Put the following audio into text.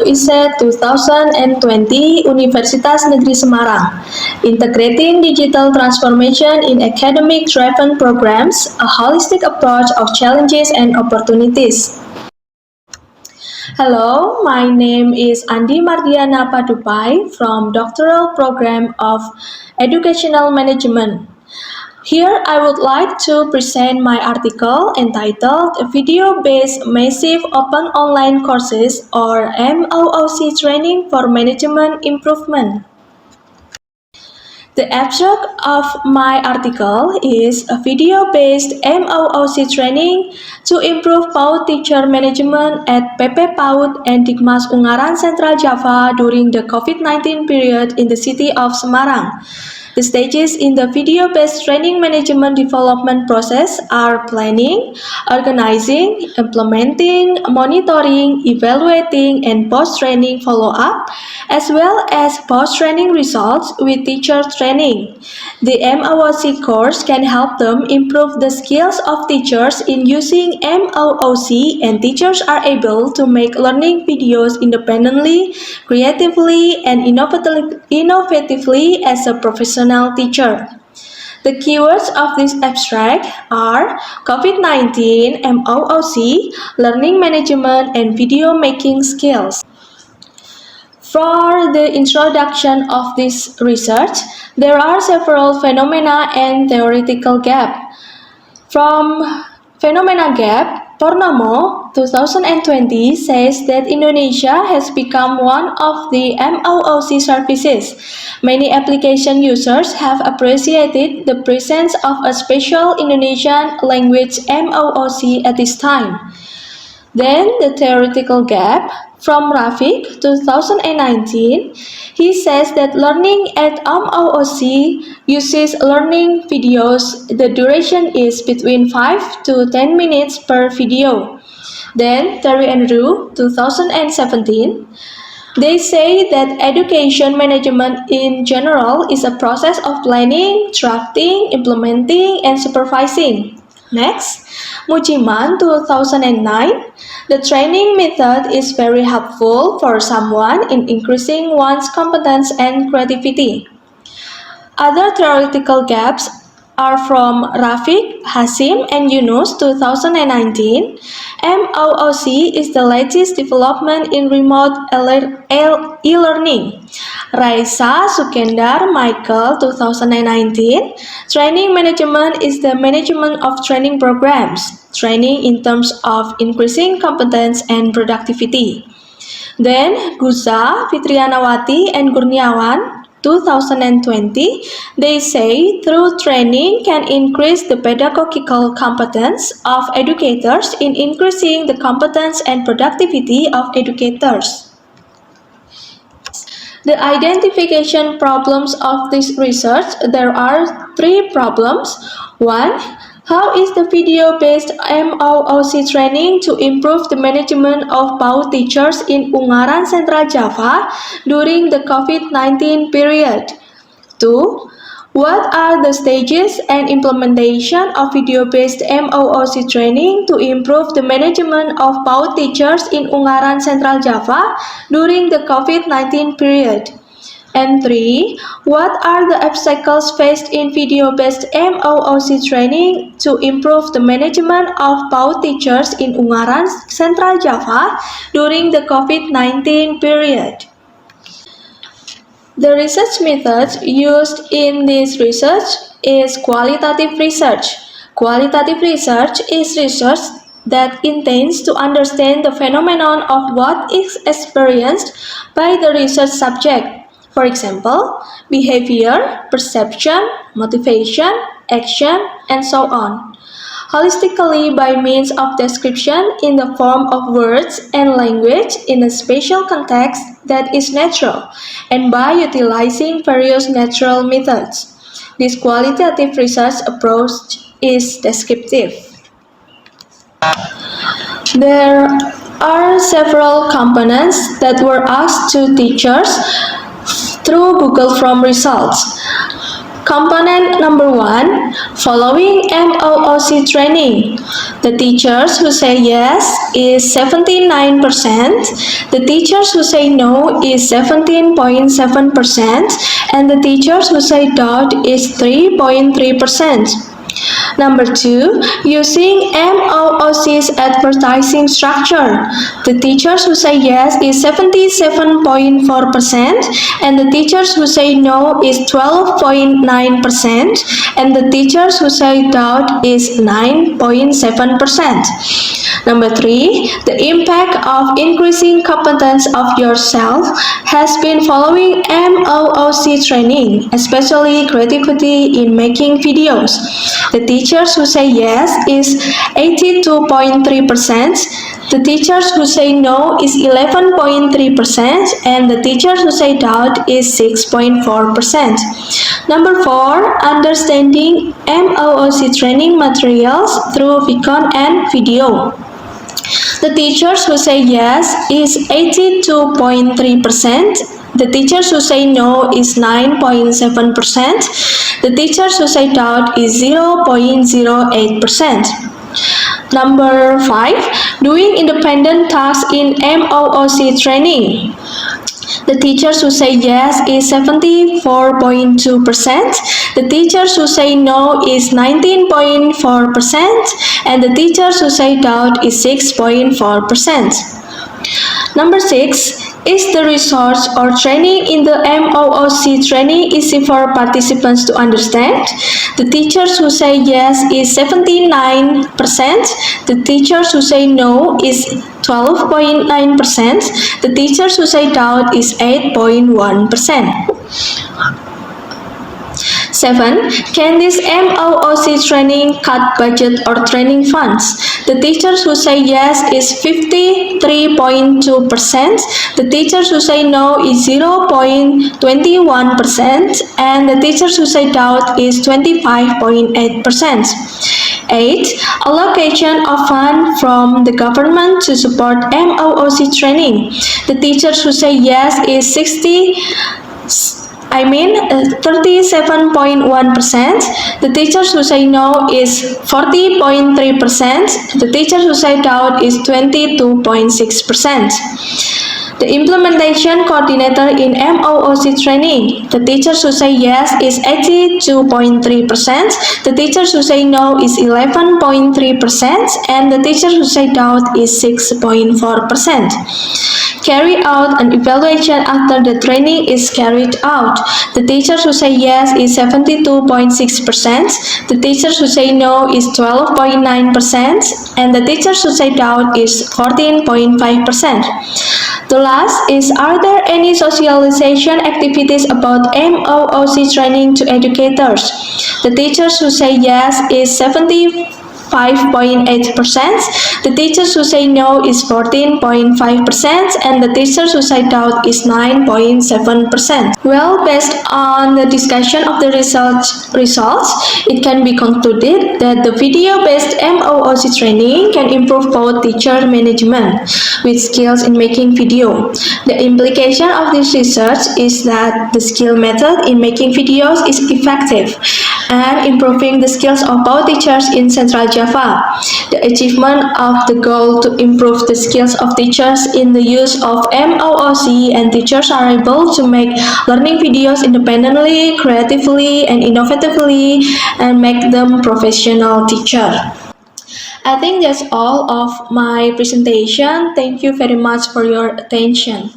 ISET 2020 Universitas Negeri Semarang, Integrating Digital Transformation in Academic-Driven Programs, a Holistic Approach of Challenges and Opportunities. Hello, my name is Andi Mardiana Padupai from Doctoral Program of Educational Management. Here I would like to present my article entitled Video-Based Massive Open Online Courses or MOOC Training for Management Improvement. The abstract of my article is a video-based MOOC training to improve PAUD teacher management at PP PAUD and Dikmas Ungaran Central Java during the COVID-19 period in the city of Semarang. The stages in the video-based training management development process are planning, organizing, implementing, monitoring, evaluating, and post-training follow-up, as well as post-training results with teacher training. The MOOC course can help them improve the skills of teachers in using MOOC, and teachers are able to make learning videos independently, creatively, and innovatively as a professional teacher. The keywords of this abstract are COVID-19, MOOC, learning management, and video making skills. For the introduction of this research, there are several phenomena and theoretical gaps. From Phenomena Gap, Purnomo 2020 says that Indonesia has become one of the MOOC services. Many application users have appreciated the presence of a special Indonesian language MOOC at this time. Then the theoretical gap. From Rafiq 2019, he says that learning at MOOC uses learning videos. The duration is between 5 to 10 minutes per video. Then Terry and Rue 2017, they say that education management in general is a process of planning, drafting, implementing, and supervising. Next, Mujiman 2009, the training method is very helpful for someone in increasing one's competence and creativity. Other theoretical gaps are from Rafiq, Hasim, and Yunus 2019. MOOC is the latest development in remote e-learning. Raisa, Sukendar, Michael 2019. Training management is the management of training programs, training in terms of increasing competence and productivity. Then Guza, Fitrianawati, and Gurniawan 2020, they say through training can increase the pedagogical competence of educators in increasing the competence and productivity of educators. The identification problems of this research, there are 3 problems. 1. How is the video-based MOOC training to improve the management of PAUD teachers in Ungaran Central Java during the COVID-19 period? 2. What are the stages and implementation of video-based MOOC training to improve the management of PAUD teachers in Ungaran Central Java during the COVID-19 period? And 3. What are the obstacles faced in video-based MOOC training to improve the management of PAUD teachers in Ungaran Central Java during the COVID-19 period? The research method used in this research is qualitative research. Qualitative research is research that intends to understand the phenomenon of what is experienced by the research subject. For example, behavior, perception, motivation, action, and so on. Holistically by means of description in the form of words and language in a spatial context that is natural, and by utilizing various natural methods. This qualitative research approach is descriptive. There are several components that were asked to teachers through Google Form results. Component number 1, following MOOC training. The teachers who say yes is 79%, the teachers who say no is 17.7%, and the teachers who say doubt is 3.3%. Number 2, using MOOC's advertising structure. The teachers who say yes is 77.4%, and the teachers who say no is 12.9%, and the teachers who say doubt is 9.7%. Number 3, the impact of increasing competence of yourself has been following MOOC training, especially creativity in making videos. The teachers who say yes is 82.3%, the teachers who say no is 11.3%, and the teachers who say doubt is 6.4%. Number 4, understanding MOOC training materials through VCon and video. The teachers who say yes is 82.3%. The teachers who say no is 9.7%. The teachers who say doubt is 0.08%. Number 5, doing independent tasks in MOOC training. The teachers who say yes is 74.2%. The teachers who say no is 19.4%. And the teachers who say doubt is 6.4%. Number 6, is the research or training in the MOOC training easy for participants to understand? The teachers who say yes is 79%. The teachers who say no is 12.9%. The teachers who say doubt is 8.1%. 7. Can this MOOC training cut budget or training funds? The teachers who say yes is 53.2%. The teachers who say no is 0.21%. And the teachers who say doubt is 25.8%. 8. Allocation of funds from the government to support MOOC training. The teachers who say yes is 37.1%. The teachers who say no is 40.3%. The teachers who say doubt is 22.6%. The implementation coordinator in MOOC training. The teachers who say yes is 82.3%. The teachers who say no is 11.3%. And the teachers who say doubt is 6.4%. Carry out an evaluation after the training is carried out. The teachers who say yes is 72.6%. The teachers who say no is 12.9%. And the teachers who say doubt is 14.5%. The last is, are there any socialization activities about MOOC training to educators? The teachers who say yes is 75.8%. The teachers who say no is 14.5%, and the teachers who say doubt is 9.7%. Well, based on the discussion of the results, it can be concluded that the video-based MOOC training can improve both teacher management with skills in making video. The implication of this research is that the skill method in making videos is effective and improving the skills of both teachers in Central Java. The achievement of the goal to improve the skills of teachers in the use of MOOC, and teachers are able to make learning videos independently, creatively, and innovatively, and make them professional teacher. I think that's all of my presentation. Thank you very much for your attention.